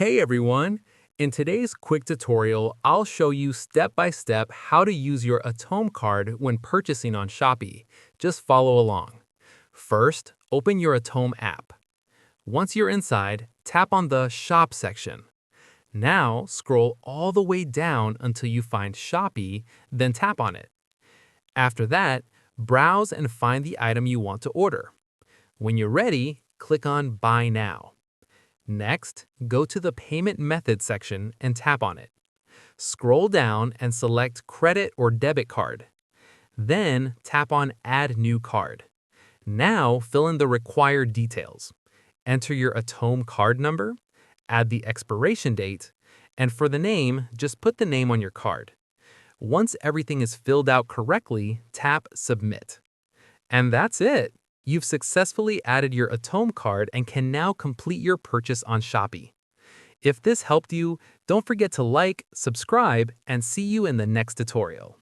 Hey everyone! In today's quick tutorial, I'll show you step by step how to use your Atome card when purchasing on Shopee. Just follow along. First, open your Atome app. Once you're inside, tap on the Shop section. Now, scroll all the way down until you find Shopee, then tap on it. After that, browse and find the item you want to order. When you're ready, click on Buy Now. Next, go to the Payment Method section and tap on it. Scroll down and select Credit or Debit Card. Then, tap on Add New Card. Now, fill in the required details. Enter your Atome card number, add the expiration date, and for the name, just put the name on your card. Once everything is filled out correctly, tap Submit. And that's it! You've successfully added your Atome card and can now complete your purchase on Shopee. If this helped you, don't forget to like, subscribe, and see you in the next tutorial.